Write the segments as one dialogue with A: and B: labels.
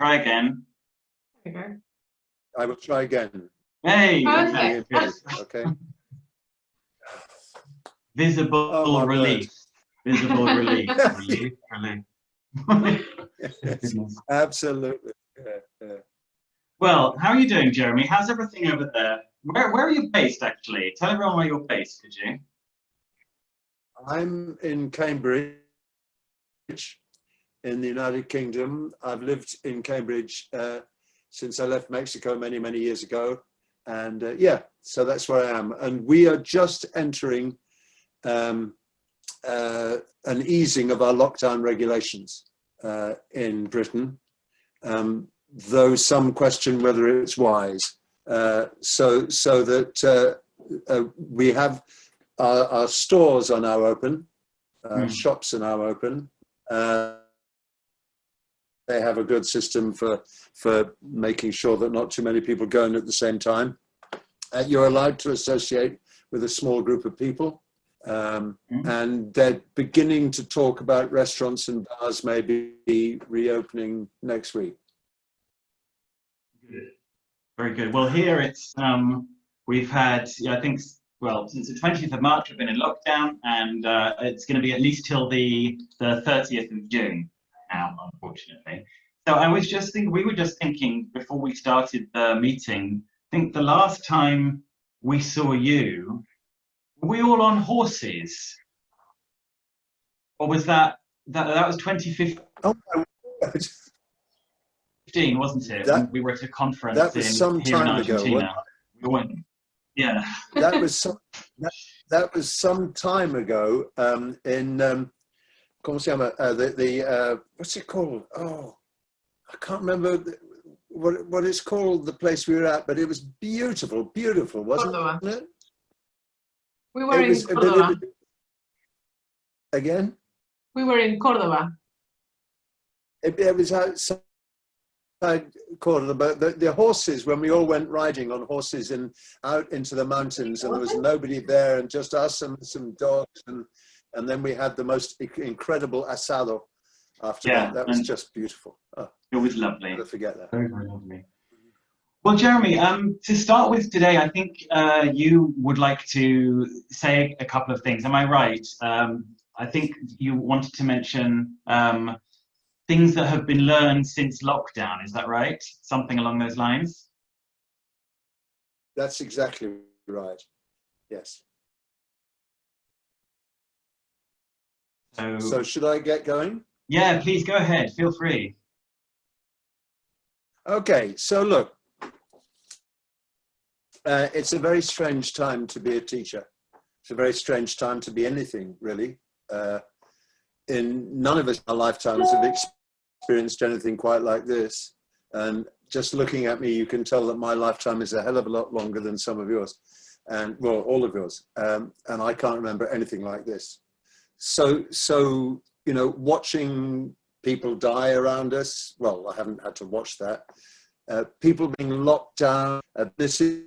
A: Try again.
B: Okay.
C: I will try again.
A: Hey,
B: Okay.
C: Okay.
A: Visible
C: Oh, my
A: relief. Visible relief. Relief. Goodness.
C: Absolutely. Yeah.
A: Well, how are you doing, Jeremy? How's everything over there? Where are you based, actually? Tell everyone where you're based, could you?
C: I'm in Cambridge, in the United Kingdom. I've lived in Cambridge since I left Mexico many, many years ago. And yeah, so that's where I am. And we are just entering an easing of our lockdown regulations in Britain, though some question whether it's wise. So that we have our stores are now open, shops are now open. They have a good system for making sure that not too many people go in at the same time. You're allowed to associate with a small group of people. And they're beginning to talk about restaurants and bars maybe reopening next week.
A: Good. Very good. Well, here it's, we've had, I think, well, since the 20th of March, we've been in lockdown, and it's going to be at least till the 30th of June now, unfortunately. So I was just thinking, we were just thinking before we started the meeting, I think the last time we saw you, were we all on horses? Or was that was 2015?
C: Oh, my word.
A: Wasn't it? We were at a conference
C: that was some
A: here in
C: time ago.
A: Argentina. We went, yeah.
C: That was some time ago. In ¿Cómo se llama? What's it called? Oh, I can't remember what it's called. The place we were at, but it was beautiful, beautiful, wasn't
B: Córdoba.
C: it?
B: We were in Córdoba.
C: Again?
B: We were in Córdoba.
C: It was outside Córdoba, but the horses, when we all went riding on horses and out into the mountains, and there was nobody there, and just us and some dogs, and then we had the most incredible asado after that. That was just beautiful. Oh,
A: it was lovely.
C: I'll never forget that.
A: Very, very lovely. Well, Jeremy, to start with today, I think you would like to say a couple of things. Am I right? I think you wanted to mention things that have been learned since lockdown. Is that right? Something along those lines?
C: That's exactly right. Yes. So should I get going?
A: Yeah, please go ahead. Feel free.
C: Okay, so look, it's a very strange time to be a teacher. It's a very strange time to be anything, really. None of us in our lifetimes have experienced anything quite like this. And just looking at me, you can tell that my lifetime is a hell of a lot longer than some of yours, and well, all of yours. And I can't remember anything like this. So you know, watching people die around us. Well, I haven't had to watch that. People being locked down. This is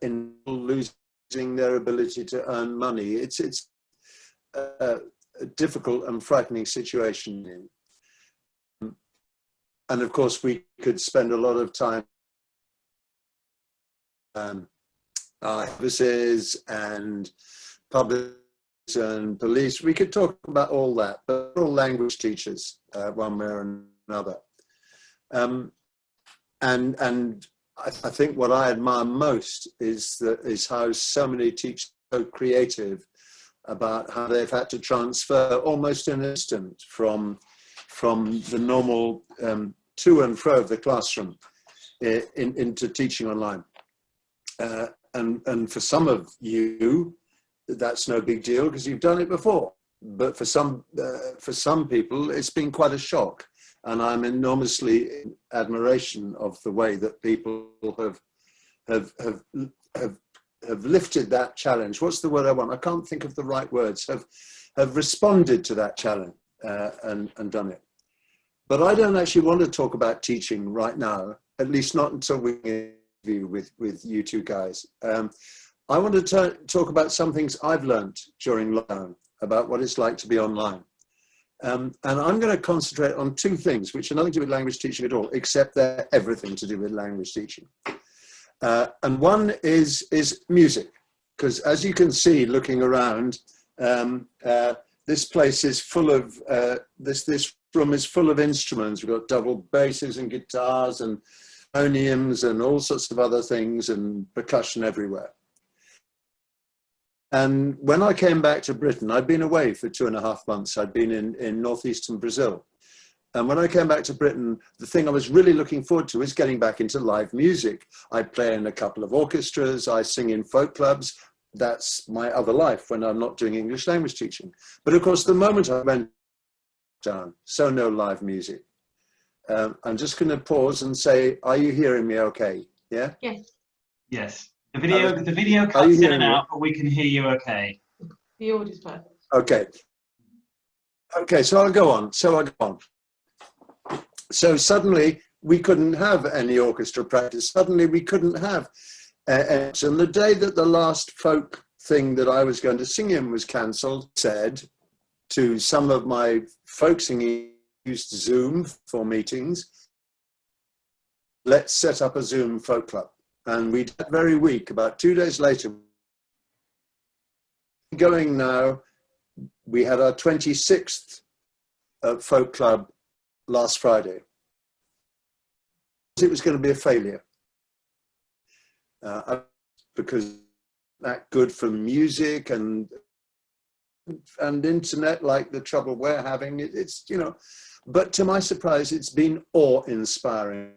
C: in losing their ability to earn money. It's a difficult and frightening situation. And of course, we could spend a lot of time services and public and police. We could talk about all that, but we're all language teachers, one way or another. And I think what I admire most is how so many teachers are so creative about how they've had to transfer almost in an instant from the normal to and fro of the classroom into teaching online. And for some of you, that's no big deal because you've done it before. But for some people, it's been quite a shock. And I'm enormously in admiration of the way that people have lifted that challenge. What's the word I want? I can't think of the right words. Have responded to that challenge and done it. But I don't actually want to talk about teaching right now, at least not until we interview with you two guys. I want to talk about some things I've learned during lockdown about what it's like to be online. And I'm going to concentrate on two things, which are nothing to do with language teaching at all, except they're everything to do with language teaching. And one is music, because as you can see, looking around, this place is full of, this room is full of instruments. We've got double basses and guitars and harmoniums and all sorts of other things and percussion everywhere. And when I came back to Britain, I'd been away for 2.5 months. I'd been in northeastern Brazil. And when I came back to Britain, the thing I was really looking forward to is getting back into live music. I play in a couple of orchestras, I sing in folk clubs. That's my other life when I'm not doing English language teaching. But of course, the moment I went down, so no live music. I'm just going to pause and say, are you hearing me okay? Yeah?
B: Yes.
A: Yes. The video cuts in and out, but we can hear you okay.
B: The audio is perfect.
C: Okay. Okay, so I'll go on. So suddenly we couldn't have any orchestra practice. Suddenly we couldn't have. And the day that the last folk thing that I was going to sing in was cancelled, said to some of my folk singing used Zoom for meetings, let's set up a Zoom folk club. And we did that very week, about 2 days later, going now, we had our 26th folk club last Friday. It was going to be a failure because that good for music and internet, like the trouble we're having. It's, you know, but to my surprise, it's been awe-inspiring.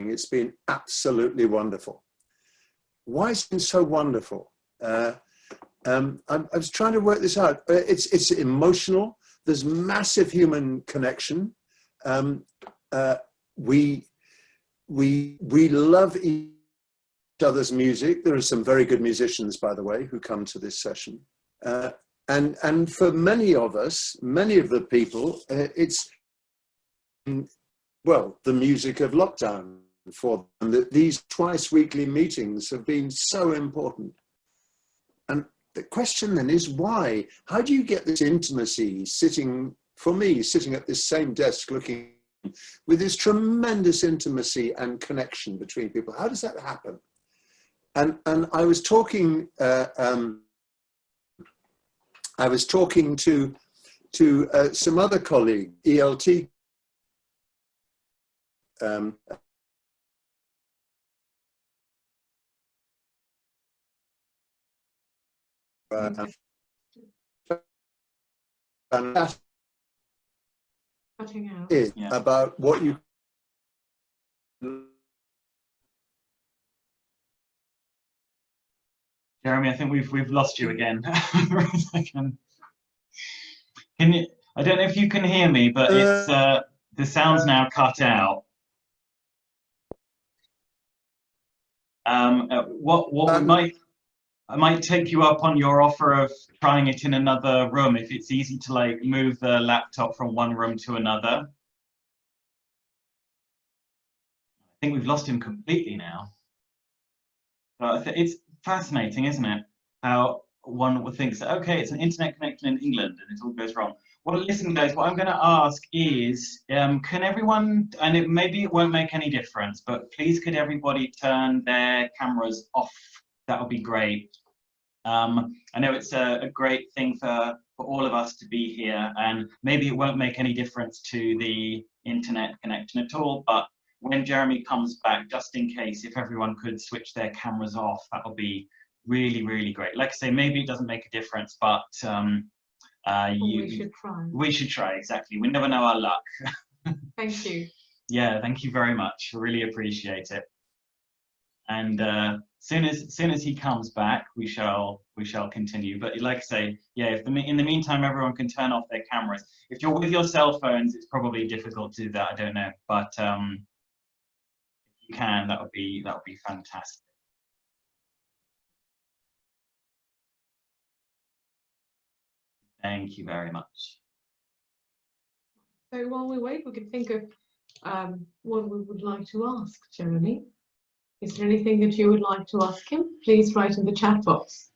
C: It's been absolutely wonderful. Why has it been so wonderful? I was trying to work this out. It's emotional. There's massive human connection. We love each other's music. There are some very good musicians, by the way, who come to this session. And for many of us, many of the people, it's, well, the music of lockdown for them. These twice weekly meetings have been so important. And the question then is why? How do you get this intimacy sitting, for me, sitting at this same desk looking with this tremendous intimacy and connection between people? How does that happen? And I was talking to some other colleague, ELT, about what you
A: Jeremy, I think we've lost you again for a second. Can you? I don't know if you can hear me, but it's the sound's now cut out. I might take you up on your offer of trying it in another room if it's easy to like move the laptop from one room to another. I think we've lost him completely now. But it's fascinating, isn't it? How one would think, okay, it's an internet connection in England and it all goes wrong. Well, listen, guys, what I'm going to ask is, can everyone, and maybe it won't make any difference, but please could everybody turn their cameras off? That would be great. I know it's a great thing for all of us to be here, and maybe it won't make any difference to the internet connection at all, but when Jeremy comes back, just in case, if everyone could switch their cameras off, that would be really, really great. Like I say, maybe it doesn't make a difference, but
B: we should try.
A: We should try, exactly. We never know our luck.
B: Thank you.
A: Yeah, thank you very much. Really appreciate it. And soon as he comes back, we shall continue. But like I say, yeah, if in the meantime everyone can turn off their cameras. If you're with your cell phones, it's probably difficult to do that. I don't know, but if you can, that would be fantastic. Thank you very much.
B: So while we wait, we can think of what we would like to ask Jeremy. Is there anything that you would like to ask him? Please write in the chat box.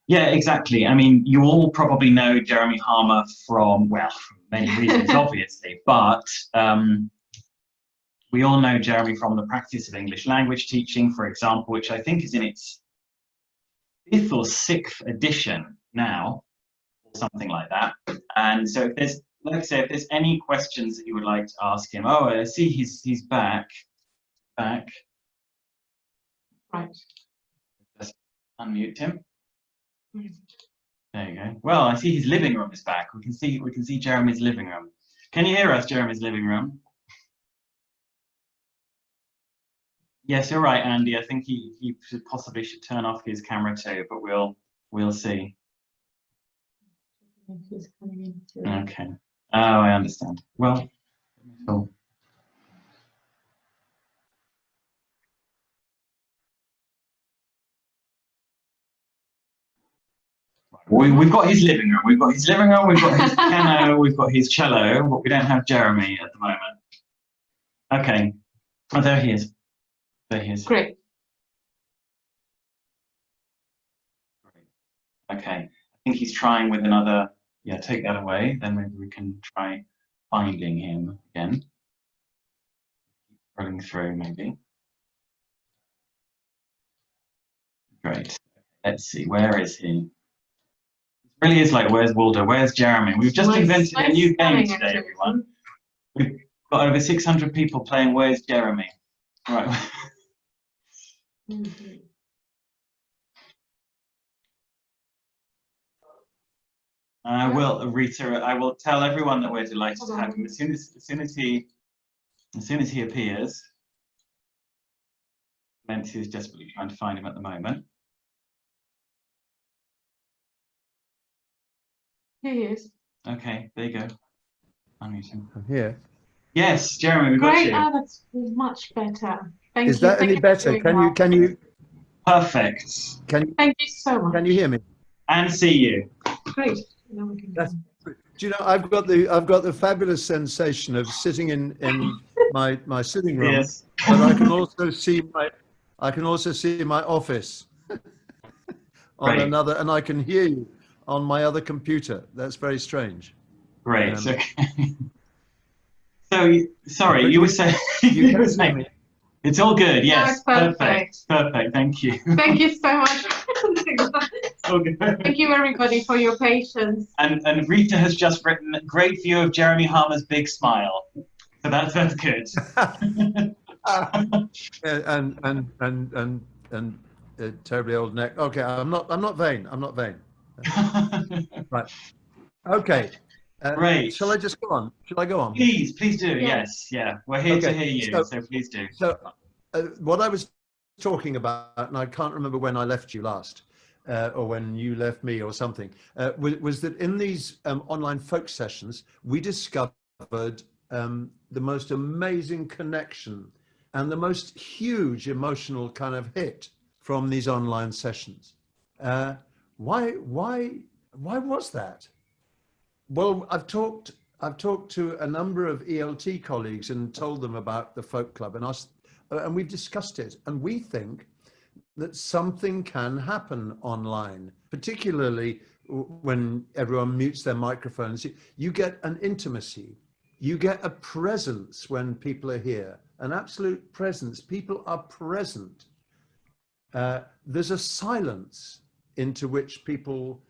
A: Yeah, exactly. I mean, you all probably know Jeremy Harmer from, well, for many reasons, obviously, but we all know Jeremy from the practice of English language teaching, for example, which I think is in its 5th or 6th edition now, or something like that. And so if there's, like I say, if there's any questions that you would like to ask him, oh, I see he's back. Right. Just unmute him. There you go. Well, I see his living room is back. We can see Jeremy's living room. Can you hear us, Jeremy's living room? Yes, you're right, Andy. I think he possibly should turn off his camera too, but we'll see. Okay. Oh, I understand. Well, cool. We've got his living room. We've got his living room. We've got his piano. We've got his cello, but we don't have Jeremy at the moment. Okay. Oh, there he is. There he is.
B: Great.
A: Okay. I think he's trying with another. Yeah, take that away. Then maybe we can try finding him again. Scrolling through, maybe. Great. Let's see. Where is he? It really is like, where's Waldo? Where's Jeremy? We've just invented a new game today, everyone. We've got over 600 people playing Where's Jeremy? Right. I will, Rita. I will tell everyone that we're delighted to have him as soon as he appears. Nancy is desperately trying to find him at the moment.
B: Here he is.
A: Okay, there you go. Unmute him.
C: I'm here.
A: Yes, Jeremy, we've got
B: Great.
A: you.
B: Oh, that's much better. Thank you.
C: Is that any better? Can you?
A: Perfect.
B: Thank you so much.
C: Can you hear me?
A: And see you.
B: Great. Now we can
C: Do you know, I've got the fabulous sensation of sitting in my sitting room,
A: Yes.
C: but I can also see my office on
A: Great.
C: another, and I can hear you on my other computer. That's very strange.
A: Great. Okay. So, sorry, you were saying.
C: You can hear me.
A: It's all good. Yes.
B: Perfect.
A: Perfect. Thank you.
B: Thank you so much.
A: All good.
B: Thank you, everybody, for your patience.
A: And Rita has just written, great view of Jeremy Harmer's big smile. So that's good.
C: and terribly old neck. Okay, I'm not vain. I'm not vain. Right. Okay.
A: Great.
C: Shall I just go on? Shall I go on?
A: Please do. Yes. Yeah. We're here to hear you. So please do.
C: So what I was talking about, and I can't remember when I left you last, or when you left me or something, was that in these online folk sessions, we discovered the most amazing connection and the most huge emotional kind of hit from these online sessions. Why was that? Well, I've talked to a number of ELT colleagues and told them about the folk club, and we've discussed it, and we think that something can happen online, particularly when everyone mutes their microphones. You get an intimacy, you get a presence when people are here, an absolute presence. People are present. There's a silence into which people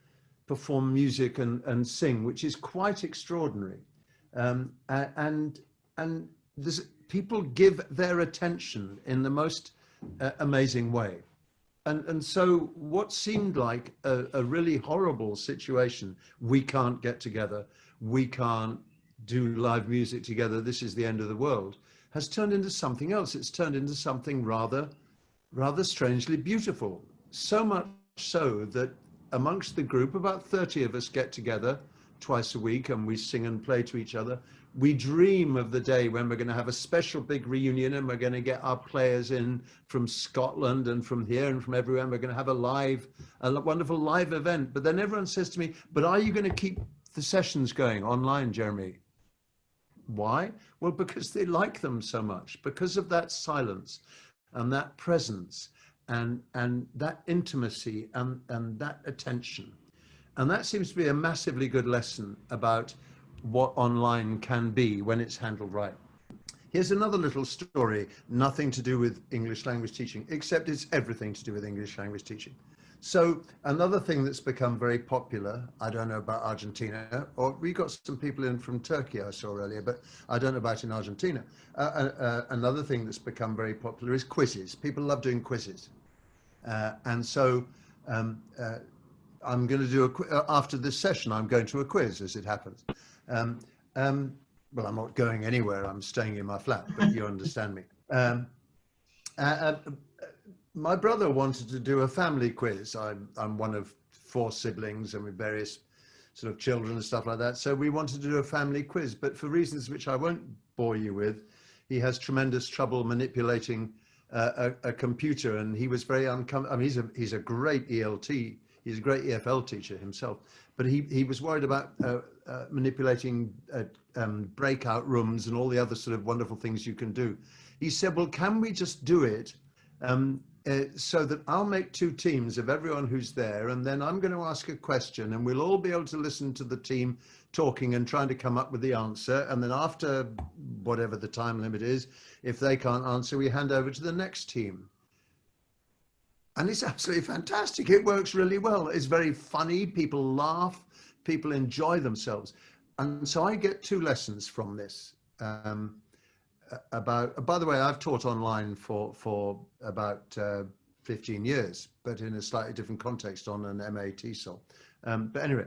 C: perform music and sing, which is quite extraordinary. And people give their attention in the most amazing way. And so what seemed like a really horrible situation, we can't get together, we can't do live music together, this is the end of the world, has turned into something else. It's turned into something rather strangely beautiful. So much so that amongst the group, about 30 of us get together twice a week and we sing and play to each other. We dream of the day when we're going to have a special big reunion and we're going to get our players in from Scotland and from here and from everywhere. And we're going to have a wonderful live event. But then everyone says to me, but are you going to keep the sessions going online, Jeremy? Why? Well, because they like them so much, because of that silence and that presence and that intimacy and that attention. And that seems to be a massively good lesson about what online can be when it's handled right. Here's another little story, nothing to do with English language teaching, except it's everything to do with English language teaching. So another thing that's become very popular, I don't know about Argentina, or we got some people in from Turkey I saw earlier, but I don't know about in Argentina. Another thing that's become very popular is quizzes. People love doing quizzes. And so I'm going to do after this session, I'm going to a quiz as it happens. Well, I'm not going anywhere. I'm staying in my flat, but you understand me. My brother wanted to do a family quiz. I'm one of 4 siblings and with various sort of children and stuff like that. So we wanted to do a family quiz, but for reasons which I won't bore you with, he has tremendous trouble manipulating a computer, and he was very uncomfortable. I mean, he's a great ELT. He's a great EFL teacher himself, but he was worried about manipulating breakout rooms and all the other sort of wonderful things you can do. He said, well, can we just do it so that I'll make 2 teams of everyone who's there, and then I'm going to ask a question, and we'll all be able to listen to the team talking and trying to come up with the answer. And then after whatever the time limit is, if they can't answer, we hand over to the next team. And it's absolutely fantastic. It works really well. It's very funny. People laugh. People enjoy themselves. And so I get 2 lessons from this. By the way, I've taught online for about 15 years, but in a slightly different context on an MA TESOL. But anyway,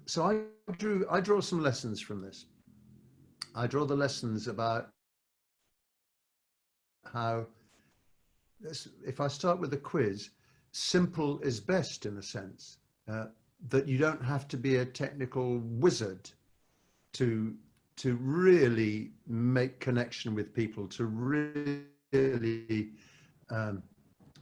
C: so I draw some lessons from this. I draw the lessons about how, if I start with a quiz, simple is best in a sense, that you don't have to be a technical wizard to really make connection with people, to really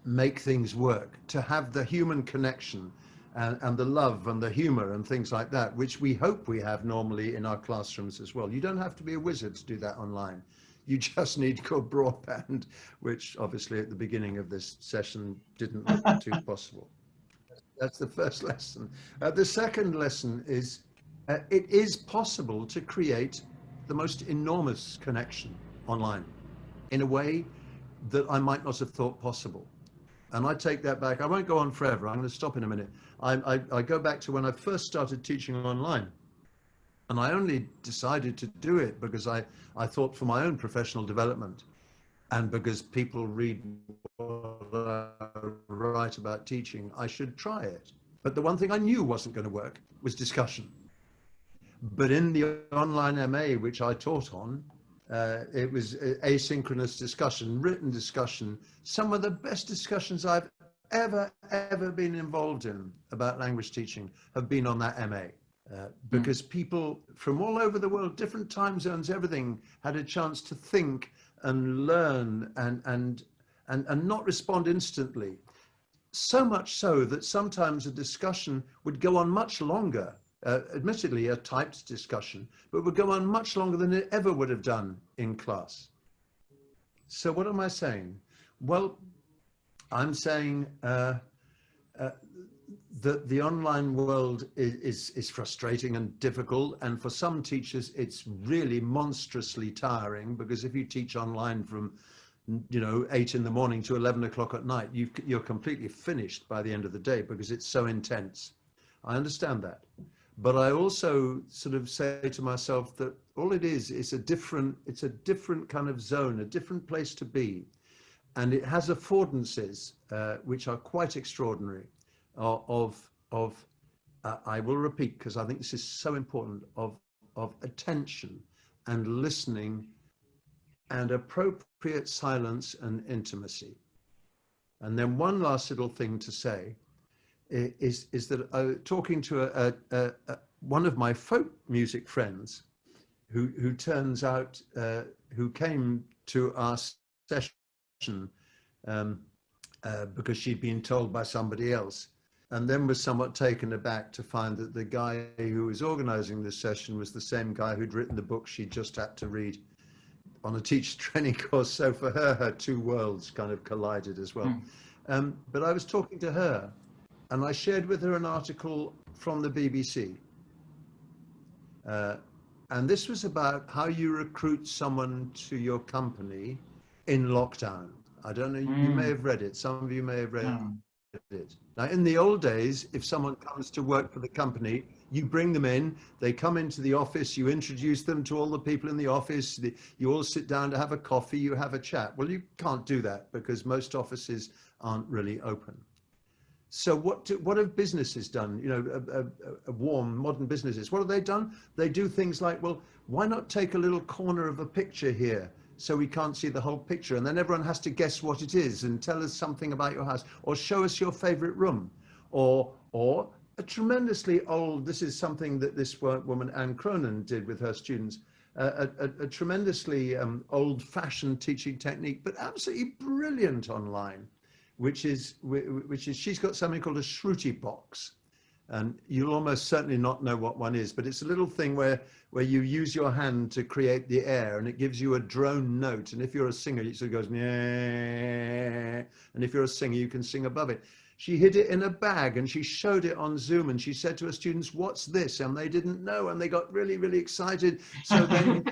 C: make things work, to have the human connection and the love and the humor and things like that, which we hope we have normally in our classrooms as well. You don't have to be a wizard to do that online. You just need good broadband, which obviously at the beginning of this session didn't look too possible. That's the first lesson. The second lesson is it is possible to create the most enormous connection online in a way that I might not have thought possible. And I take that back. I won't go on forever. I'm going to stop in a minute. I go back to when I first started teaching online. And I only decided to do it because I thought for my own professional development and because people read what I write about teaching, I should try it. But the one thing I knew wasn't going to work was discussion. But in the online MA, which I taught on, it was asynchronous discussion, written discussion, some of the best discussions I've ever been involved in about language teaching have been on that MA. Because people from all over the world, different time zones, everything, had a chance to think and learn and not respond instantly. So much so that sometimes a discussion would go on much longer, admittedly a typed discussion, but would go on much longer than it ever would have done in class. So what am I saying? Well, I'm saying that the online world is frustrating and difficult, and for some teachers it's really monstrously tiring, because if you teach online from 8 in the morning to 11 o'clock at night, you're completely finished by the end of the day because it's so intense. I understand that, but I also sort of say to myself that all it is a different kind of zone, a different place to be, and it has affordances which are quite extraordinary. I will repeat, because I think this is so important, of attention and listening and appropriate silence and intimacy. And then one last little thing to say is that talking to one of my folk music friends who turns out who came to our session because she'd been told by somebody else, and then was somewhat taken aback to find that the guy who was organizing this session was the same guy who'd written the book she just had to read on a teacher training course. So for her 2 worlds kind of collided as well. But I was talking to her, and I shared with her an article from the BBC. And this was about how you recruit someone to your company in lockdown. I don't know, you may have read it. Some of you may have read it. Now, in the old days, if someone comes to work for the company, you bring them in, they come into the office, you introduce them to all the people in the office, you all sit down to have a coffee, you have a chat. Well, you can't do that because most offices aren't really open. So what have businesses done? You know, warm modern businesses. What have they done? They do things like, well, why not take a little corner of a picture here so we can't see the whole picture, and then everyone has to guess what it is and tell us something about your house, or show us your favorite room, or a tremendously old. This is something that this woman Anne Cronin did with her students. A tremendously old-fashioned teaching technique, but absolutely brilliant online. Which is she's got something called a Shruti box, and you'll almost certainly not know what one is, but it's a little thing where you use your hand to create the air, and it gives you a drone note. And if you're a singer, it sort of goes, and if you're a singer, you can sing above it. She hid it in a bag and she showed it on Zoom, and she said to her students, "What's this?" And they didn't know, and they got really, really excited. So then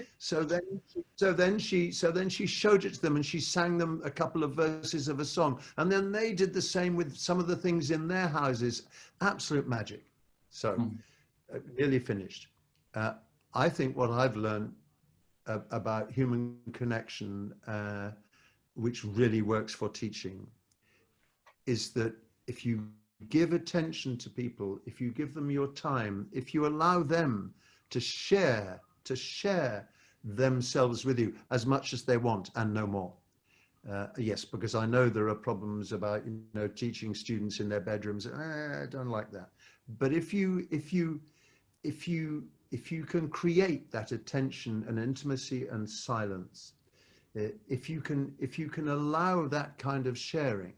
C: she showed it to them, and she sang them a couple of verses of a song, and then they did the same with some of the things in their houses. Absolute magic. So nearly finished. I think what I've learned about human connection, which really works for teaching, is that if you give attention to people, if you give them your time, if you allow them to share themselves with you as much as they want and no more. Yes, because I know there are problems about, you know, teaching students in their bedrooms. I don't like that. But if you can create that attention and intimacy and silence, if you can allow that kind of sharing,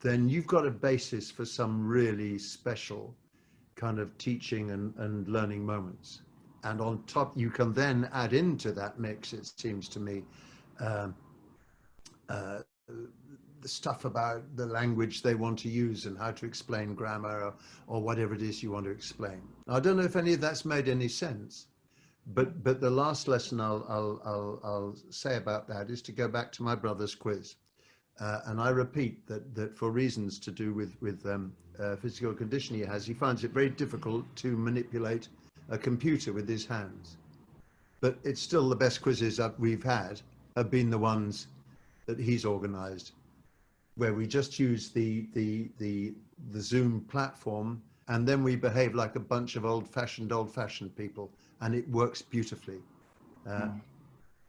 C: then you've got a basis for some really special kind of teaching and learning moments. And on top, you can then add into that mix, it seems to me, the stuff about the language they want to use and how to explain grammar or whatever it is you want to explain. I don't know if any of that's made any sense, but the last lesson I'll say about that is to go back to my brother's quiz. And I repeat that for reasons to do with physical condition he has, he finds it very difficult to manipulate a computer with his hands. But it's still the best quizzes we've had have been the ones that he's organized, where we just use the Zoom platform, and then we behave like a bunch of old-fashioned people, and it works beautifully.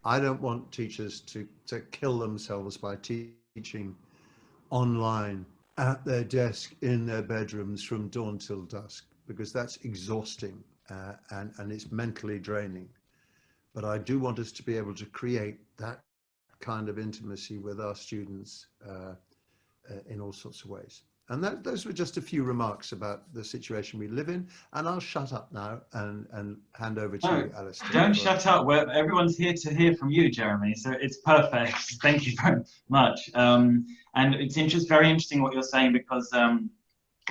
C: I don't want teachers to kill themselves by teaching online at their desk in their bedrooms from dawn till dusk, because that's exhausting and it's mentally draining. But I do want us to be able to create that kind of intimacy with our students in all sorts of ways. And those were just a few remarks about the situation we live in. And I'll shut up now and hand over to you, Alastair.
A: Don't shut up. Everyone's here to hear from you, Jeremy. So it's perfect. Thank you very much. And it's very interesting what you're saying, because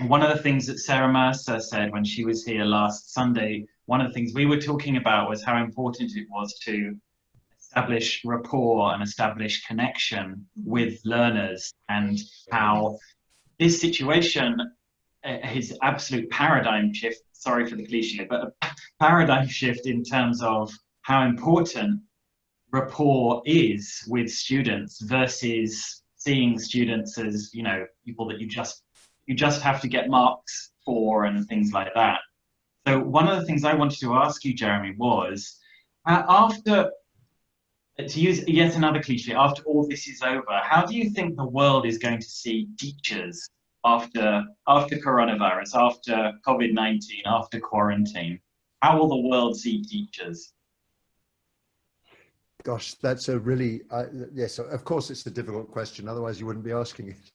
A: one of the things that Sarah Mercer said when she was here last Sunday, one of the things we were talking about was how important it was to establish rapport and establish connection with learners, and how this situation, his absolute paradigm shift, sorry for the cliche, but a paradigm shift in terms of how important rapport is with students versus seeing students as, you know, people that you just have to get marks for and things like that. So one of the things I wanted to ask you, Jeremy, was after, to use yet another cliche, after all this is over, how do you think the world is going to see teachers after coronavirus, after COVID-19, after quarantine? How will the world see teachers?
C: Gosh, that's a really, yes, of course it's a difficult question, otherwise you wouldn't be asking it.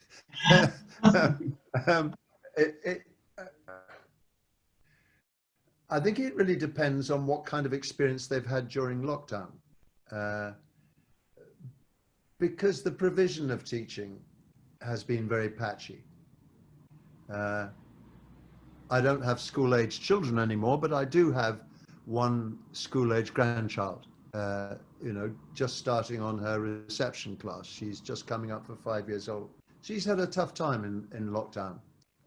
C: I think it really depends on what kind of experience they've had during lockdown. Because the provision of teaching has been very patchy. I don't have school-age children anymore, but I do have one school-age grandchild, you know, just starting on her reception class. She's just coming up for 5 years old. She's had a tough time in lockdown,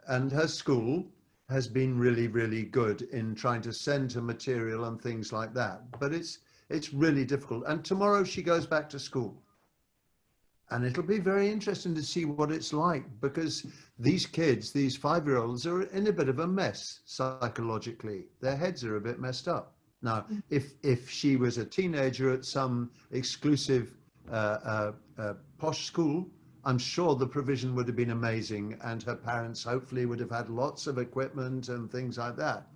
C: and her school has been really, really good in trying to send her material and things like that. But it's really difficult. And tomorrow she goes back to school. And it'll be very interesting to see what it's like, because these kids, these 5-year-olds, are in a bit of a mess psychologically. Their heads are a bit messed up. Now, if she was a teenager at some exclusive posh school, I'm sure the provision would have been amazing, and her parents hopefully would have had lots of equipment and things like that.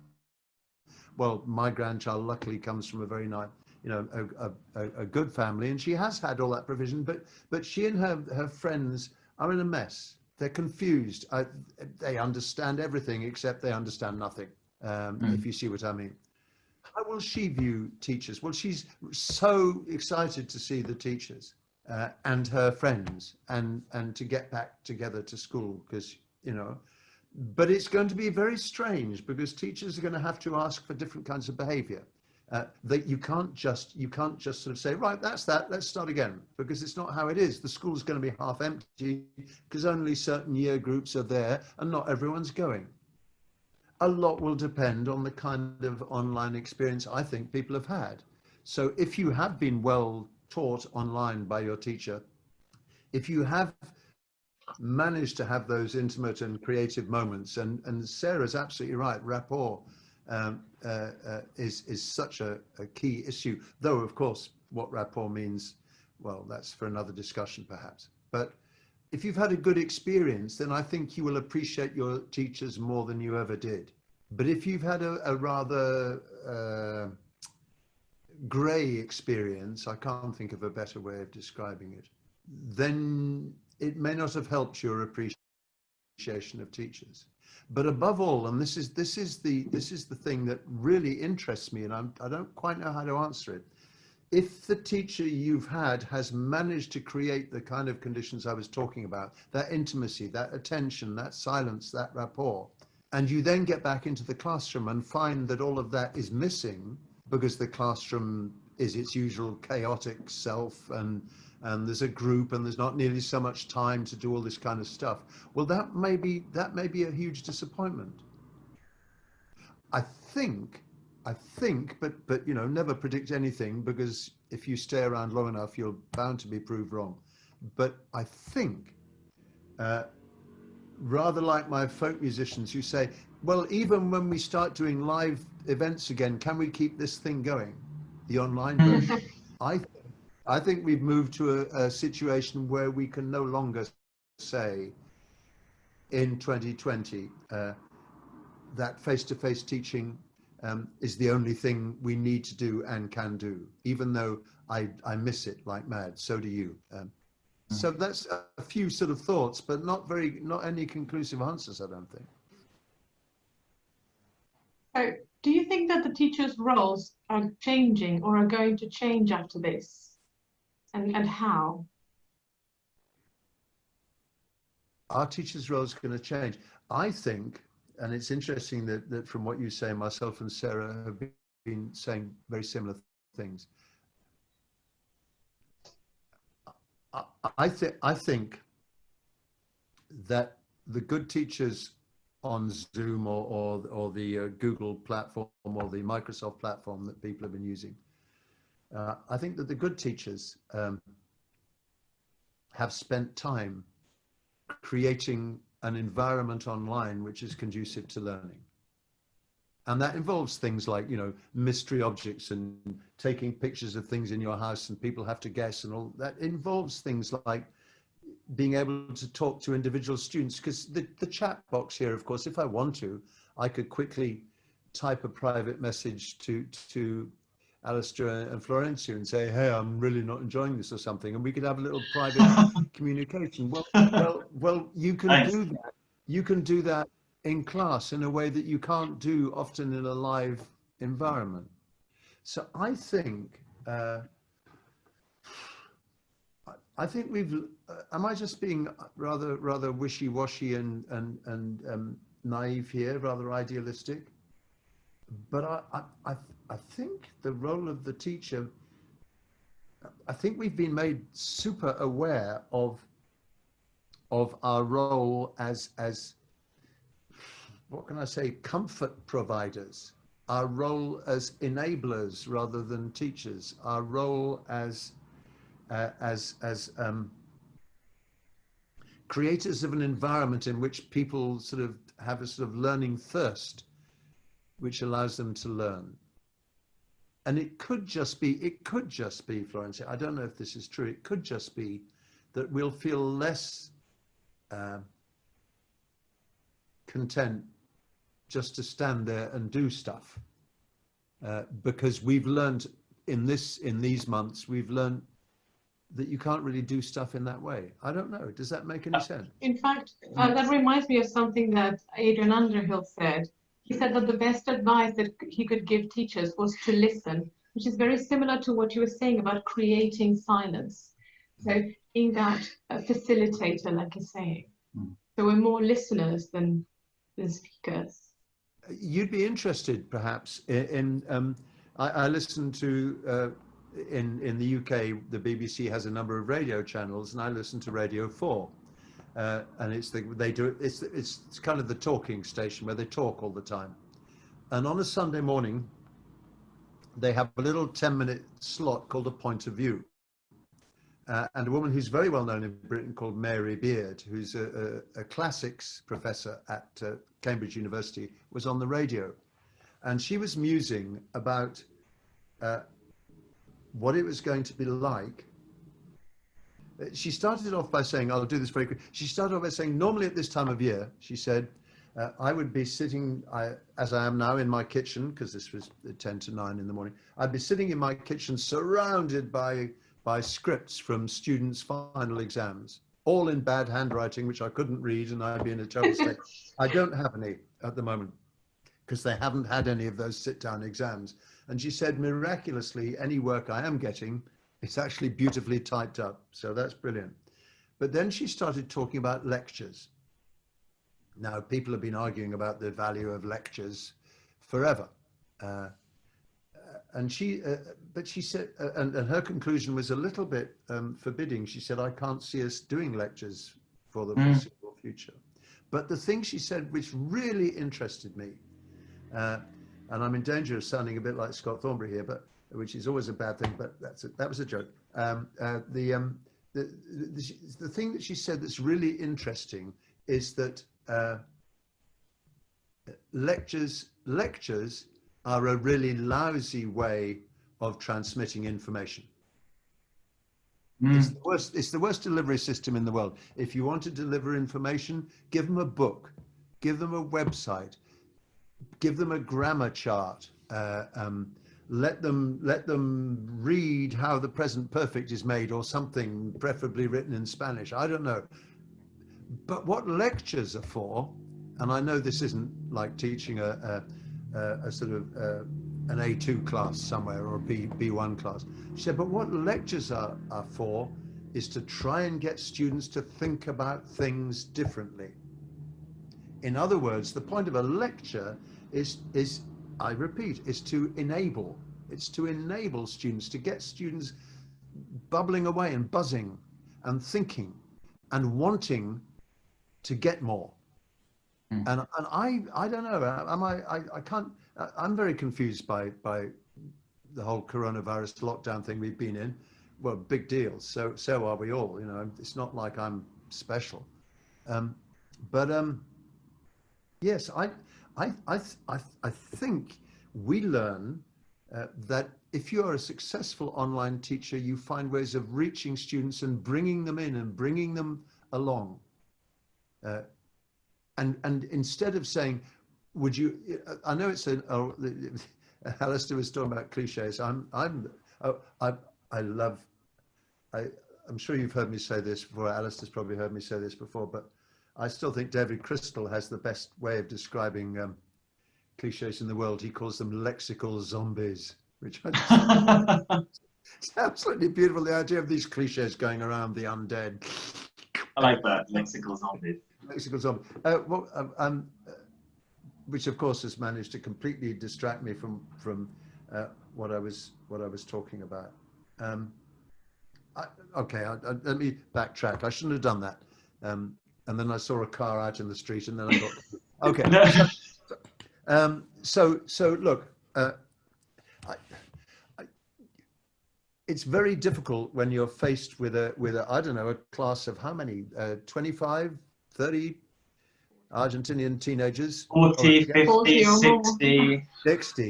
C: Well, my grandchild luckily comes from a very nice, you know, a good family, and she has had all that provision, but she and her friends are in a mess. They're confused. They understand everything except they understand nothing, if you see what I mean. How will she view teachers? Well, she's so excited to see the teachers and her friends and to get back together to school, because, you know, but it's going to be very strange because teachers are going to have to ask for different kinds of behavior. That you can't just sort of say, right, that's that, let's start again, because it's not how it is. The school's going to be half empty because only certain year groups are there and not everyone's going. A lot will depend on the kind of online experience I think people have had. So if you have been well taught online by your teacher, if you have managed to have those intimate and creative moments, and Sarah's absolutely right, rapport is such a key issue, though of course what rapport means, well, that's for another discussion perhaps. But if you've had a good experience, then I think you will appreciate your teachers more than you ever did. But if you've had a rather grey experience, I can't think of a better way of describing it, then it may not have helped your appreciation of teachers. But above all, and this is the thing that really interests me, and I don't quite know how to answer it. If the teacher you've had has managed to create the kind of conditions I was talking about, that intimacy, that attention, that silence, that rapport, and you then get back into the classroom and find that all of that is missing because the classroom is its usual chaotic self, and there's a group and there's not nearly so much time to do all this kind of stuff. Well, that may be a huge disappointment. I think, but you know, never predict anything, because if you stay around long enough, you're bound to be proved wrong. But I think, rather like my folk musicians who say, well, even when we start doing live events again, can we keep this thing going, the online version? I think we've moved to a situation where we can no longer say in 2020 that face-to-face teaching is the only thing we need to do and can do, even though I miss it like mad. So do you. So that's a few sort of thoughts, but not any conclusive answers, I don't think.
B: So, do you think that the teachers' roles are changing or are going to change after this? And how?
C: Our teachers' role is going to change. I think, and it's interesting that from what you say, myself and Sarah have been saying very similar things. I think that the good teachers on Zoom or the Google platform or the Microsoft platform that people have been using, I think that the good teachers have spent time creating an environment online which is conducive to learning. And that involves things like, you know, mystery objects and taking pictures of things in your house and people have to guess, and all that involves things like being able to talk to individual students, because the chat box here, of course, if I want to, I could quickly type a private message to Alastair and Florencia and say, hey, I'm really not enjoying this or something, and we could have a little private communication. Well, you can do that. You can do that in class in a way that you can't do often in a live environment. So I think we've am I just being rather wishy-washy and naive here, rather idealistic? But I think the role of the teacher, I think we've been made super aware of our role as what can I say, comfort providers, our role as enablers rather than teachers, our role as creators of an environment in which people sort of have a sort of learning thirst, which allows them to learn. And it could just be, Florencia, I don't know if this is true, it could just be that we'll feel less content just to stand there and do stuff, because we've learned in these months, we've learned that you can't really do stuff in that way. I don't know. Does that make any sense?
B: In fact, that reminds me of something that Adrian Underhill said. He said that the best advice that he could give teachers was to listen, which is very similar to what you were saying about creating silence. So being that facilitator, like you're saying. So we're more listeners than speakers.
C: You'd be interested, perhaps, I listened to, in the UK, the BBC has a number of radio channels, and I listen to Radio 4. And it's kind of the talking station where they talk all the time. And on a Sunday morning, they have a little 10-minute slot called A Point of View. And a woman who's very well known in Britain called Mary Beard, who's a classics professor at Cambridge University, was on the radio. And she was musing about what it was going to be like. She started off by saying, I'll do this very quickly. She started off by saying, normally at this time of year, she said, I would be sitting, as I am now, in my kitchen, because this was 10 to 9 in the morning. I'd be sitting in my kitchen surrounded by scripts from students' final exams, all in bad handwriting, which I couldn't read, and I'd be in a terrible state. I don't have any at the moment, because they haven't had any of those sit-down exams. And she said, miraculously, any work I am getting, it's actually beautifully typed up. So that's brilliant. But then she started talking about lectures. Now, people have been arguing about the value of lectures forever. But she said, and her conclusion was a little bit forbidding. She said, I can't see us doing lectures for the foreseeable future. But the thing she said, which really interested me, and I'm in danger of sounding a bit like Scott Thornbury here, but which is always a bad thing, but that was a joke. The thing that she said that's really interesting is that lectures are a really lousy way of transmitting information. It's the worst delivery system in the world. If you want to deliver information, give them a book, give them a website, give them a grammar chart, let them read how the present perfect is made, or something preferably written in Spanish. I don't know. But what lectures are for, and I know this isn't like teaching a sort of an A2 class somewhere or a B1 class. She said, but what lectures are for is to try and get students to think about things differently. In other words, the point of a lecture is I repeat, is to enable. It's to enable students, to get students bubbling away and buzzing and thinking and wanting to get more. And I don't know, I can't, I'm very confused by the whole coronavirus lockdown thing we've been in. Well, big deal. So are we all, you know, it's not like I'm special. Yes, I think we learn that if you are a successful online teacher, you find ways of reaching students and bringing them in and bringing them along. And instead of saying, would you, I know it's Alastair was talking about cliches. I'm sure you've heard me say this before. Alastair's probably heard me say this before, but I still think David Crystal has the best way of describing cliches in the world. He calls them lexical zombies, which I just it's absolutely beautiful. The idea of these cliches going around, the undead,
A: I like that, lexical zombie.
C: Lexical zombie. Which of course has managed to completely distract me from what I was talking about. Let me backtrack. I shouldn't have done that. And then I saw a car out in the street, and then I got okay. So look, it's very difficult when you're faced with a I don't know, a class of how many 25, 30 Argentinian teenagers,
A: 40, 50,
B: 40 or more.
A: 60.
C: 60.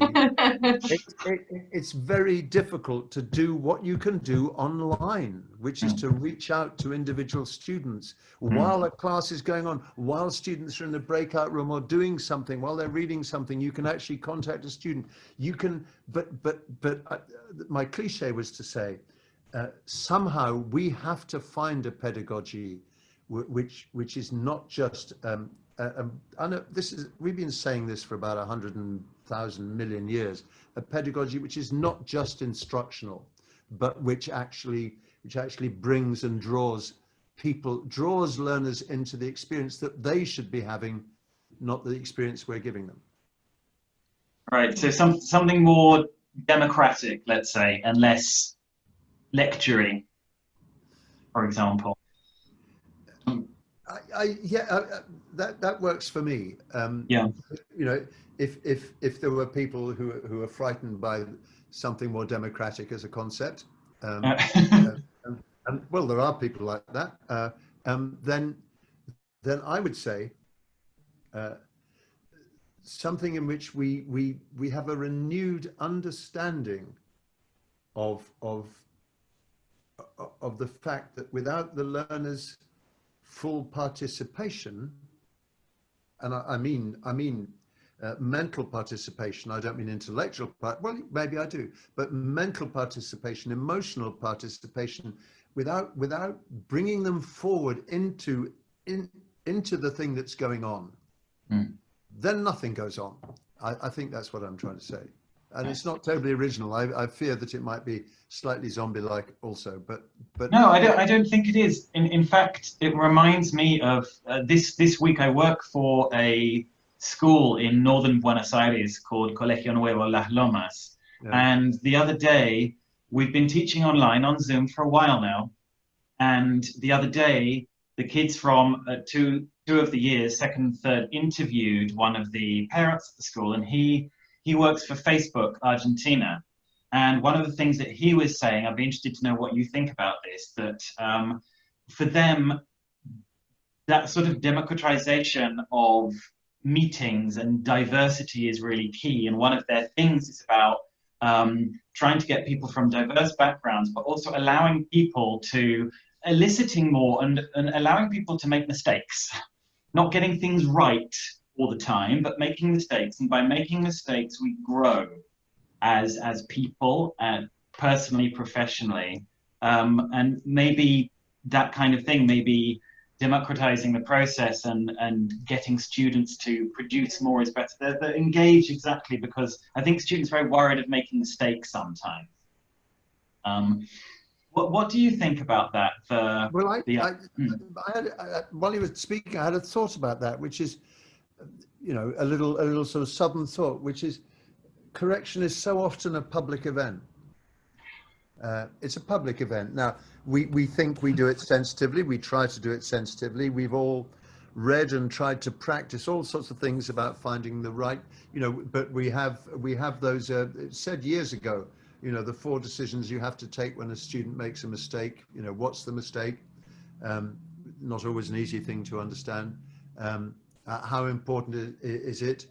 C: It's very difficult to do what you can do online, which is to reach out to individual students while a class is going on, while students are in the breakout room or doing something, while they're reading something. You can actually contact a student. You can, but my cliche was to say, somehow we have to find a pedagogy which is not just I know we've been saying this for about 100,000 million years, a pedagogy which is not just instructional, but which actually brings and draws learners into the experience that they should be having, not the experience we're giving them.
A: Right, so something more democratic, let's say, and less lecturing, for example.
C: That works for me.
A: Yeah.
C: You know, if there were people who are frightened by something more democratic as a concept, well, there are people like that. Then I would say something in which we have a renewed understanding of the fact that without the learners' full participation, and I mean mental participation. I don't mean intellectual well, maybe I do, but mental participation, emotional participation, without bringing them forward into the thing that's going on, then nothing goes on. I think that's what I'm trying to say. And it's not totally original. I fear that it might be slightly zombie-like also, but
A: no, I don't think it is. In fact, it reminds me of this week. I work for a school in northern Buenos Aires called Colegio Nuevo Las Lomas, and the other day we've been teaching online on Zoom for a while now, and the other day the kids from two of the years, second and third, interviewed one of the parents at the school, and he works for Facebook Argentina. And one of the things that he was saying, I'd be interested to know what you think about this, that for them, that sort of democratization of meetings and diversity is really key. And one of their things is about trying to get people from diverse backgrounds, but also allowing people to, eliciting more and allowing people to make mistakes, not getting things right all the time, but making mistakes. And by making mistakes, we grow as people, and personally, professionally, and maybe that kind of thing, maybe democratizing the process and getting students to produce more is better. They're engaged, exactly, because I think students are very worried of making mistakes sometimes. What do you think about that?
C: Well, while you were speaking, I had a thought about that, which is, you know, a little sort of sudden thought, which is, correction is so often a public event. It's a public event. Now, we think we do it sensitively. We try to do it sensitively. We've all read and tried to practice all sorts of things about finding the right, you know, but we have those, it said years ago, you know, the 4 decisions you have to take when a student makes a mistake. You know, what's the mistake? Not always an easy thing to understand. How important is it?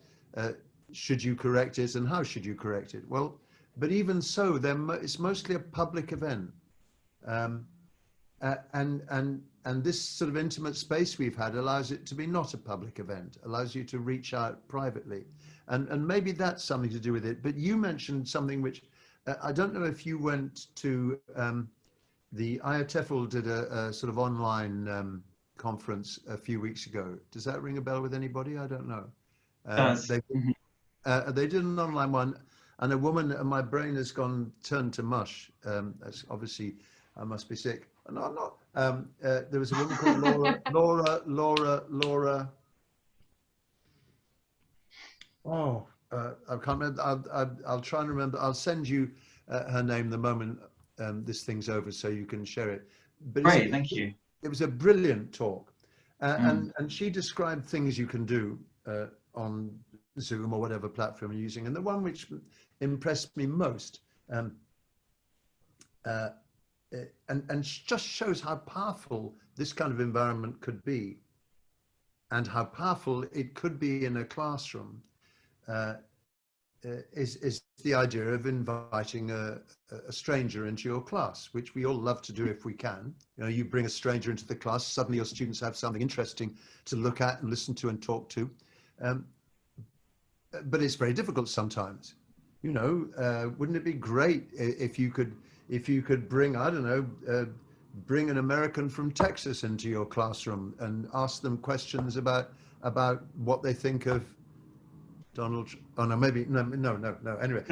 C: Should you correct it, and how should you correct it? Well, but even so, it's mostly a public event, and this sort of intimate space we've had allows it to be not a public event, allows you to reach out privately, and maybe that's something to do with it. But you mentioned something which I don't know if you went to. The IATEFL did a sort of online conference a few weeks ago. Does that ring a bell with anybody? I don't know. They did an online one, and a woman, and my brain has turned to mush. That's obviously I must be sick. No, I'm not. There was a woman called Laura. Oh, I can't remember. I'll try and remember. I'll send you her name the moment this thing's over, so you can share it. But
A: Great, thank you.
C: It was a brilliant talk, and she described things you can do on Zoom or whatever platform you're using. And the one which impressed me most, and just shows how powerful this kind of environment could be, and how powerful it could be in a classroom, is the idea of inviting a stranger into your class, which we all love to do if we can. You know, you bring a stranger into the class, suddenly your students have something interesting to look at and listen to and talk to. But it's very difficult sometimes. You know, wouldn't it be great if you could bring, I don't know, bring an American from Texas into your classroom and ask them questions about what they think of Donald. Oh no, maybe no. Anyway,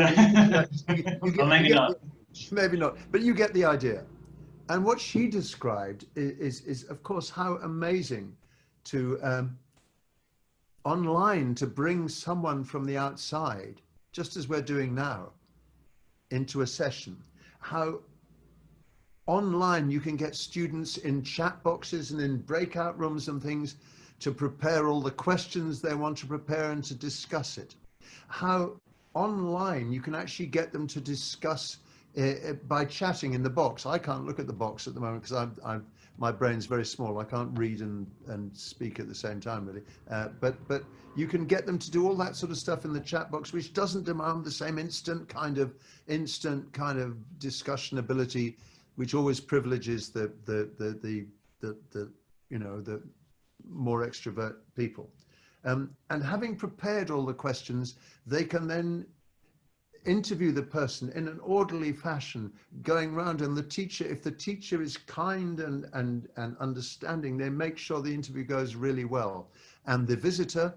C: maybe not. But you get the idea. And what she described is of course how amazing to online to bring someone from the outside, just as we're doing now, into a session. How online you can get students in chat boxes and in breakout rooms and things to prepare all the questions they want to prepare and to discuss it. How online you can actually get them to discuss by chatting in the box. I can't look at the box at the moment because my brain's very small. I can't read and speak at the same time, really. But you can get them to do all that sort of stuff in the chat box, which doesn't demand the same instant kind of discussion ability, which always privileges the you know, the more extrovert people. And having prepared all the questions, they can then interview the person in an orderly fashion, going round, and the teacher, if the teacher is kind and understanding, they make sure the interview goes really well. And the visitor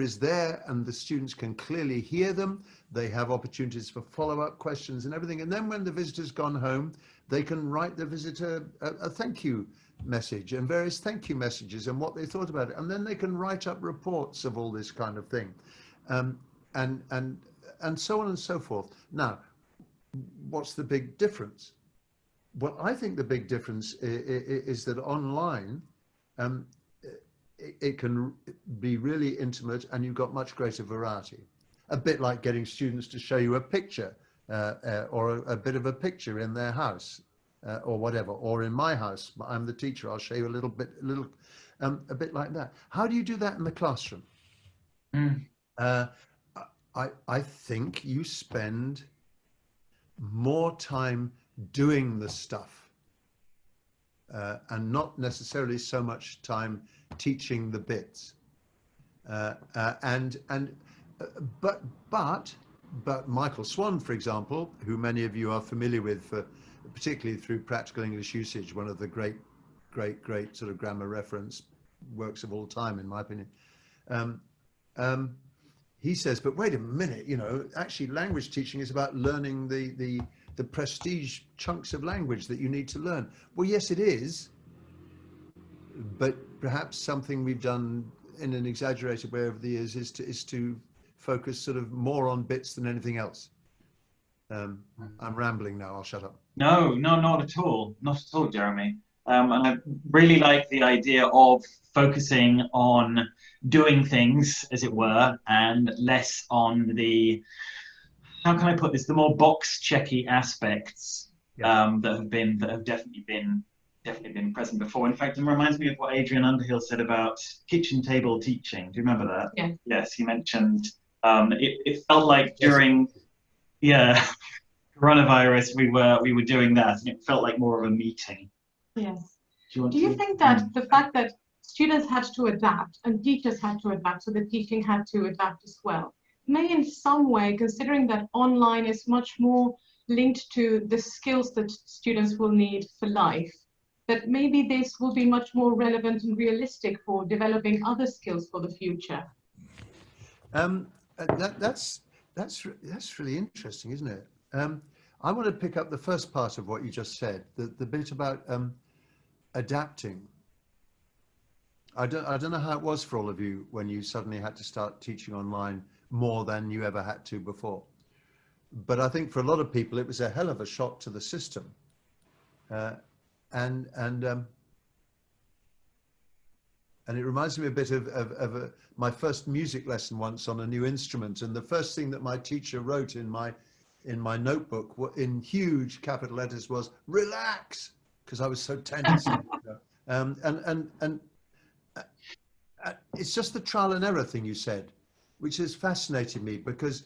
C: is there and the students can clearly hear them. They have opportunities for follow-up questions and everything. And then when the visitor's gone home, they can write the visitor a thank you message and various thank you messages and what they thought about it. And then they can write up reports of all this kind of thing. And so on and so forth. Now, what's the big difference? Well, I think the big difference is that online, it can be really intimate and you've got much greater variety. A bit like getting students to show you a picture or a bit of a picture in their house or whatever, or in my house, I'm the teacher, I'll show you a bit like that. How do you do that in the classroom? I think you spend more time doing the stuff and not necessarily so much time teaching the bits. But Michael Swan, for example, who many of you are familiar with, particularly through Practical English Usage, one of the great sort of grammar reference works of all time, in my opinion. He says, but wait a minute, you know, actually language teaching is about learning the prestige chunks of language that you need to learn. Well, yes, it is, but perhaps something we've done in an exaggerated way over the years is to focus sort of more on bits than anything else. I'm rambling now, I'll shut up.
A: No, not at all. Not at all, Jeremy. And I really like the idea of focusing on doing things, as it were, and less on the, how can I put this, the more box-checky aspects that have definitely been present before. In fact, it reminds me of what Adrian Underhill said about kitchen table teaching. Do you remember that?
B: Yeah.
A: Yes, he mentioned it felt like during coronavirus we were doing that, and it felt like more of a meeting.
B: Yes. Do you think that the fact that students had to adapt and teachers had to adapt, so the teaching had to adapt as well, may in some way, considering that online is much more linked to the skills that students will need for life, that maybe this will be much more relevant and realistic for developing other skills for the future?
C: That's really interesting, isn't it? I want to pick up the first part of what you just said, the bit about adapting. I don't know how it was for all of you when you suddenly had to start teaching online more than you ever had to before. But I think for a lot of people, it was a hell of a shock to the system. And it reminds me a bit of my first music lesson once on a new instrument. And the first thing that my teacher wrote in my notebook in huge capital letters was "relax," because I was so tense. And it's just the trial and error thing you said, which has fascinated me, because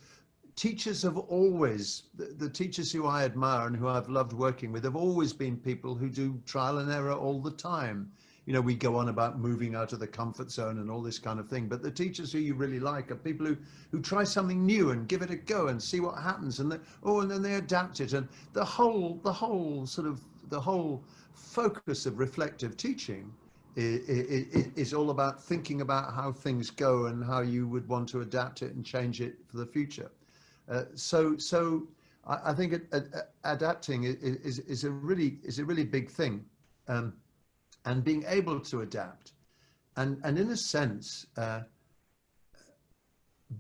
C: teachers have always, the teachers who I admire and who I've loved working with, have always been people who do trial and error all the time. You know, we go on about moving out of the comfort zone and all this kind of thing, but the teachers who you really like are people who try something new and give it a go and see what happens, and then they adapt it. And the whole focus of reflective teaching is all about thinking about how things go and how you would want to adapt it and change it for the future. So I think adapting is a really big thing, and being able to adapt, and in a sense,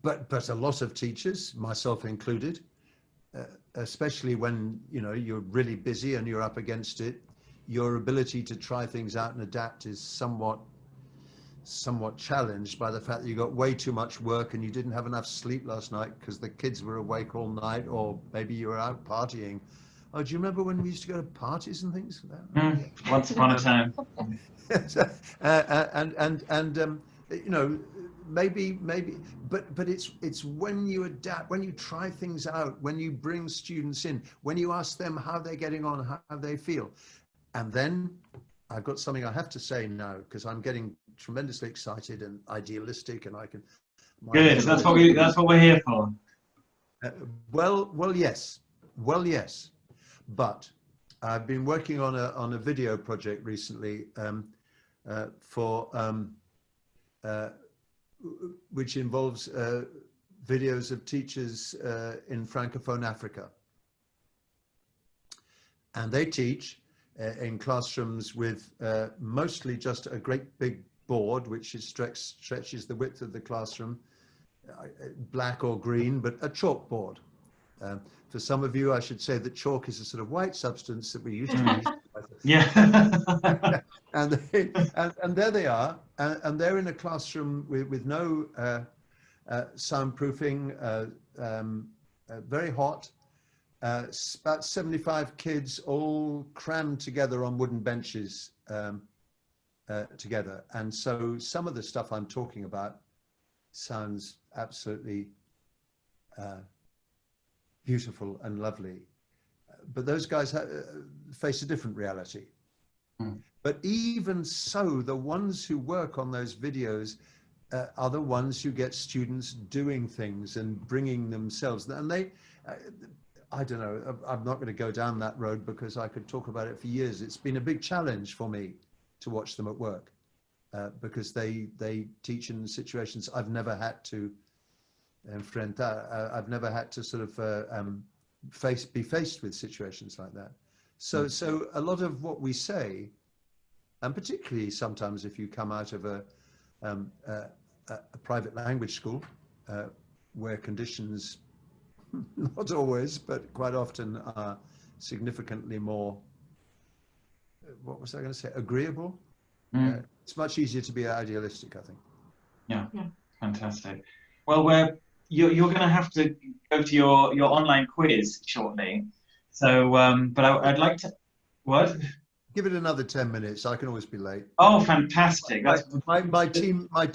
C: but a lot of teachers, myself included, especially when you're really busy and you're up against it, your ability to try things out and adapt is somewhat challenged by the fact that you got way too much work and you didn't have enough sleep last night because the kids were awake all night, or maybe you were out partying. Oh, do you remember when we used to go to parties and things?
A: Once upon a time.
C: Maybe, but it's when you adapt, when you try things out, when you bring students in, when you ask them how they're getting on, how they feel. And then I've got something I have to say now, because I'm getting tremendously excited and idealistic, and I can.
A: Good. That's what we're here for.
C: Well, yes. But I've been working on a video project recently which involves videos of teachers in Francophone Africa, and they teach in classrooms with mostly just a great big board, which stretches the width of the classroom, black or green, but a chalkboard. For some of you, I should say that chalk is a sort of white substance that we used to use.
A: Yeah.
C: and there they are, and they're in a classroom with no soundproofing, very hot. About 75 kids all crammed together on wooden benches together. And so some of the stuff I'm talking about sounds absolutely beautiful and lovely. But those guys face a different reality. But even so, the ones who work on those videos are the ones who get students doing things and bringing themselves. And they... I don't know, I'm not going to go down that road because I could talk about it for years. It's been a big challenge for me to watch them at work because they teach in situations I've never had to enfrentar. I've never had to sort of be faced with situations like that. So a lot of what we say, and particularly sometimes if you come out of a private language school where conditions, not always, but quite often are significantly more, what was I going to say, agreeable. It's much easier to be idealistic, I think.
A: Yeah. Fantastic. Well, you're going to have to go to your online quiz shortly. So, but I'd like to, what?
C: Give it another 10 minutes. I can always be late.
A: Oh, fantastic!
C: My teammate, my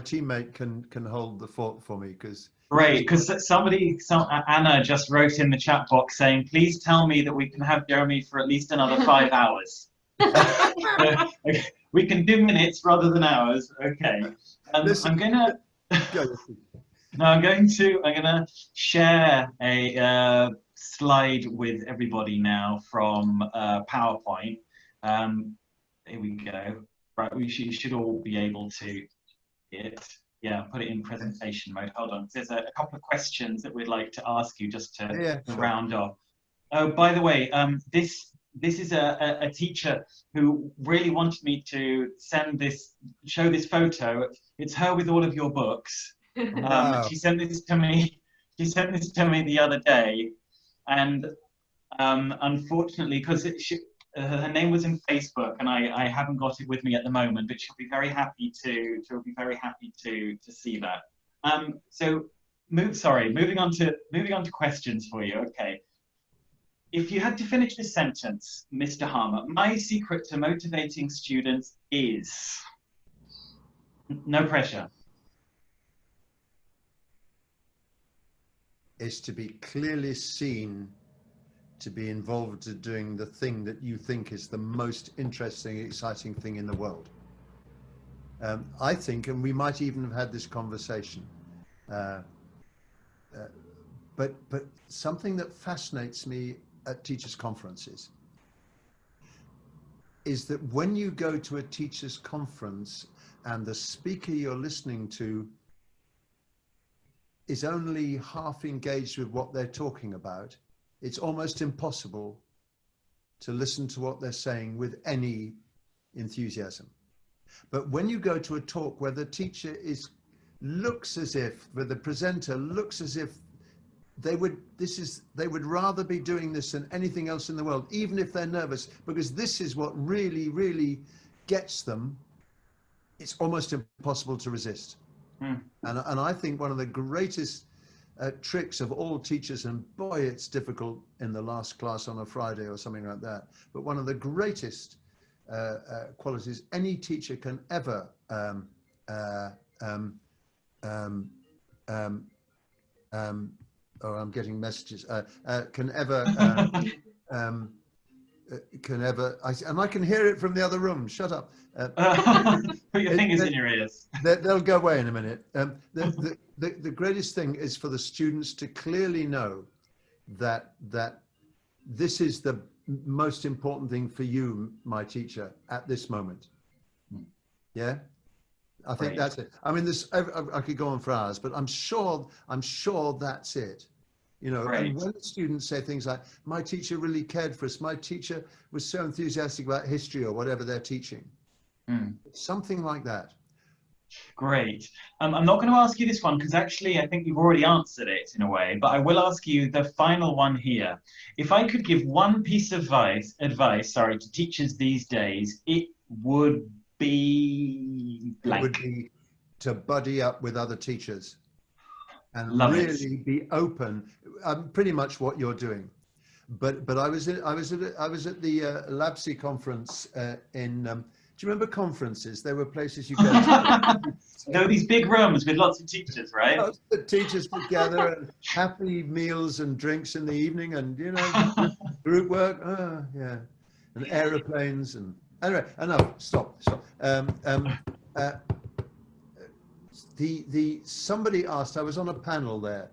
C: teammate can hold the fort for me because.
A: Great, because Anna just wrote in the chat box saying, please tell me that we can have Jeremy for at least another 5 hours. Okay. We can do minutes rather than hours. Okay. I'm gonna share a slide with everybody now from PowerPoint. Here we go. Right, you should all be able to see it. yeah, put it in presentation mode. Hold on, there's a couple of questions that we'd like to ask you just to
C: Sure.
A: round off. Oh, by the way, this is a teacher who really wanted me to show this photo. It's her with all of your books.
C: Wow.
A: She sent this to me. She sent this to me the other day, and unfortunately, because her name was in Facebook, and I haven't got it with me at the moment, but she'll be very happy to see that. So moving on to questions for you. Okay. If you had to finish this sentence, Mr. Harmer, my secret to motivating students is... No pressure.
C: Is to be clearly seen, to be involved in doing the thing that you think is the most interesting, exciting thing in the world. I think, and we might even have had this conversation, but something that fascinates me at teachers' conferences is that when you go to a teachers' conference and the speaker you're listening to is only half engaged with what they're talking about, it's almost impossible to listen to what they're saying with any enthusiasm. But when you go to a talk where the teacher looks as if, where the presenter looks as if they would rather be doing this than anything else in the world, even if they're nervous, because this is what really, really gets them, it's almost impossible to resist. And I think one of the greatest tricks of all teachers, and boy, it's difficult in the last class on a Friday or something like that, but one of the greatest qualities any teacher can ever I'm getting messages. Can ever, and I can hear it from the other room. Shut up.
A: Put your fingers in your ears.
C: They'll go away in a minute. The greatest thing is for the students to clearly know that this is the most important thing for you, my teacher, at this moment. Yeah. I think that's it. I mean, I could go on for hours, but I'm sure that's it. You know, and when students say things like, my teacher really cared for us, my teacher was so enthusiastic about history or whatever they're teaching, something like that.
A: Great. I'm not going to ask you this one because actually I think you've already answered it in a way, but I will ask you the final one here. If I could give one piece of advice, to teachers these days, it would be blank.
C: It would be to buddy up with other teachers and
A: really
C: be open. Pretty much what you're doing. But I was at the LABSI conference in. Do you remember conferences? There were places you go to.
A: No, these big rooms with lots of teachers, right?
C: Lots of teachers together and happy meals and drinks in the evening, and group work. Oh, yeah, and aeroplanes and. Anyway, enough. Stop. Somebody asked. I was on a panel there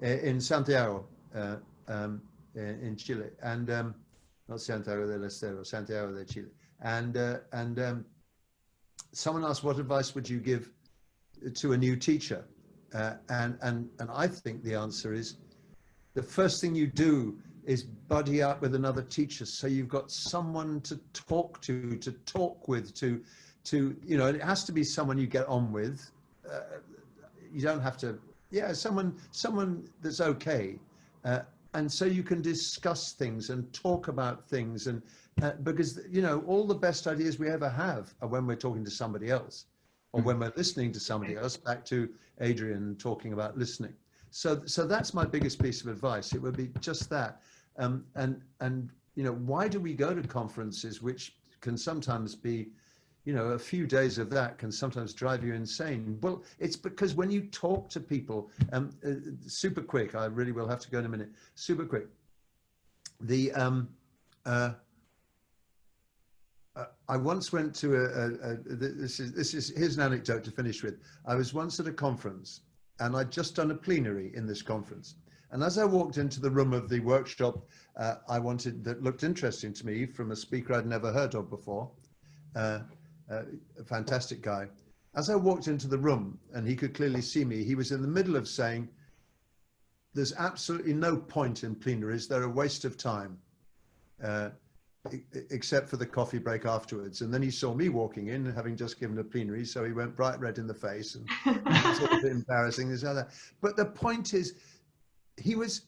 C: in Santiago, in Chile, and not Santiago del Estero, Santiago de Chile, and someone asked, "What advice would you give to a new teacher?" And I think the answer is, the first thing you do is buddy up with another teacher, so you've got someone to talk with, to it has to be someone you get on with. You don't have to, someone that's okay, and so you can discuss things and talk about things, and because all the best ideas we ever have are when we're talking to somebody else, or when we're listening to somebody else. Back to Adrian talking about listening. So that's my biggest piece of advice. It would be just that. And why do we go to conferences, which can sometimes be, a few days of that can sometimes drive you insane? Well, it's because when you talk to people, super quick, I really will have to go in a minute, super quick. I once went to here's an anecdote to finish with. I was once at a conference, and I'd just done a plenary in this conference. And as I walked into the room of the workshop that looked interesting to me from a speaker I'd never heard of before, a fantastic guy, As I walked into the room and he could clearly see me, he was in the middle of saying, there's absolutely no point in plenaries. They're a waste of time, except for the coffee break afterwards. And then he saw me walking in, having just given a plenary, so he went bright red in the face, and it was all a bit embarrassing. This other. But the point is, he was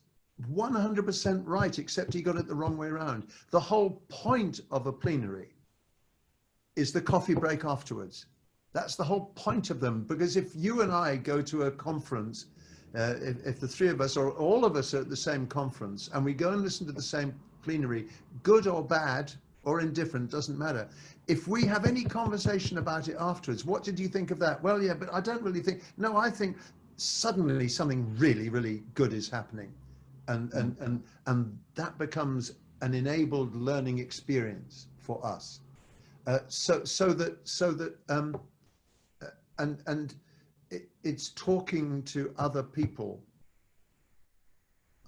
C: 100% right, except he got it the wrong way around. The whole point of a plenary is the coffee break afterwards. That's the whole point of them, because if you and I go to a conference, if the three of us or all of us are at the same conference and we go and listen to the same plenary, good or bad or indifferent, doesn't matter. If we have any conversation about it afterwards, what did you think of that? Well, yeah, but I don't really think, no, I think suddenly something really, really good is happening. And that becomes an enabled learning experience for us. It's talking to other people.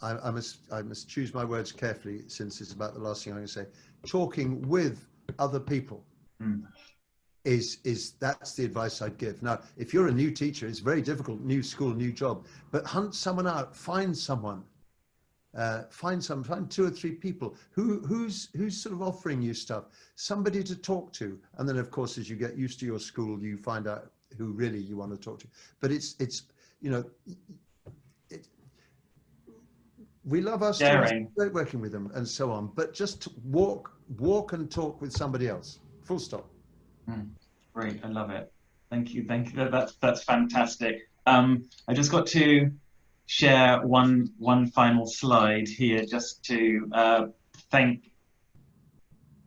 C: I must choose my words carefully, since it's about the last thing I'm going to say. Talking with other people that's the advice I'd give. Now, if you're a new teacher, it's very difficult, new school, new job, but hunt someone out, find someone. Find 2 or 3 people who's sort of offering you stuff, somebody to talk to, and then of course as you get used to your school, you find out who really you want to talk to. But it's you know, we love our students, great working with them and so on, but just walk and talk with somebody else. Full stop.
A: Great, I love it. Thank you. That's fantastic. I just got to share one final slide here, just to thank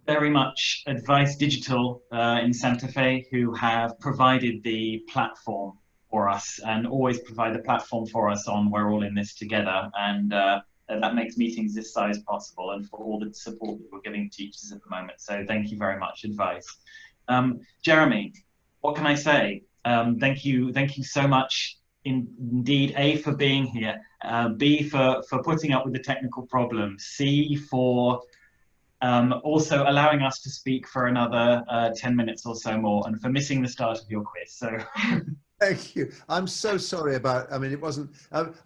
A: very much Advice Digital in Santa Fe, who have provided the platform for us and always provide the platform for us on We're All in This Together, and that makes meetings this size possible, and for all the support that we're giving teachers at the moment. So thank you very much, Advice. Jeremy, what can I say? Thank you so much indeed, A, for being here, B, for putting up with the technical problems, C, for also allowing us to speak for another 10 minutes or so more, and for missing the start of your quiz. So
C: thank you. I'm so sorry about, I mean, it wasn't,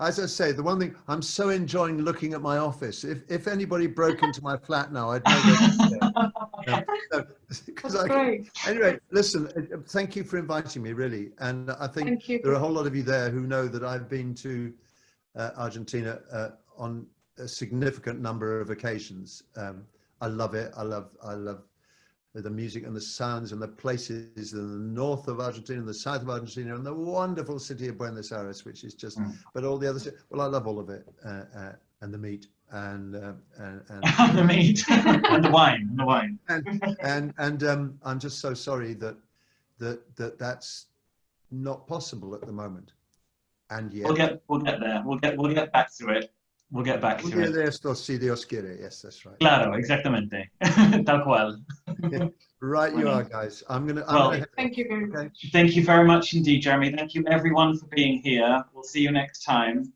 C: as I say, the one thing, I'm so enjoying looking at my office. If anybody broke into my flat now, I'd know that. Anyway, listen, thank you for inviting me, really. And I think there are a whole lot of you there who know that I've been to Argentina on a significant number of occasions. I love it. I love the music and the sounds and the places in the north of Argentina and the south of Argentina and the wonderful city of Buenos Aires, which is just, but all the other, well, I love all of it, and the meat and
A: the meat and the wine,
C: and I'm just so sorry that that's not possible at the moment. And yet
A: we'll get there. We'll get back to it. We'll get back to it.
C: Esto, si Dios quiere. Yes, that's right.
A: Claro, exactamente. Tal cual.
C: Yeah. Right, you are, guys.
B: Thank you very much.
A: Thank you very much indeed, Jeremy. Thank you, everyone, for being here. We'll see you next time.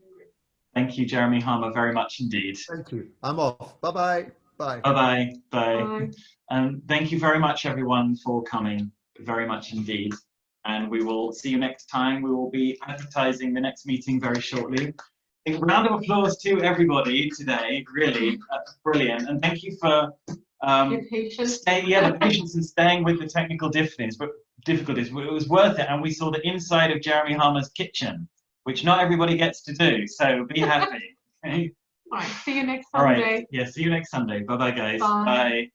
A: Thank you, Jeremy Harmer, very much indeed.
C: Thank you. I'm off. Bye-bye. Bye.
A: Bye-bye. Bye. And thank you very much, everyone, for coming. Very much indeed. And we will see you next time. We will be advertising the next meeting very shortly. A round of applause to everybody today. Really, that's brilliant. And thank you for the patience and staying with the technical difficulties. But it was worth it. And we saw the inside of Jeremy Harmer's kitchen, which not everybody gets to do. So be happy. Okay?
B: All right. See you next Sunday.
A: All right. Yeah. See you next Sunday. Bye-bye, guys.
B: Bye.
A: Bye.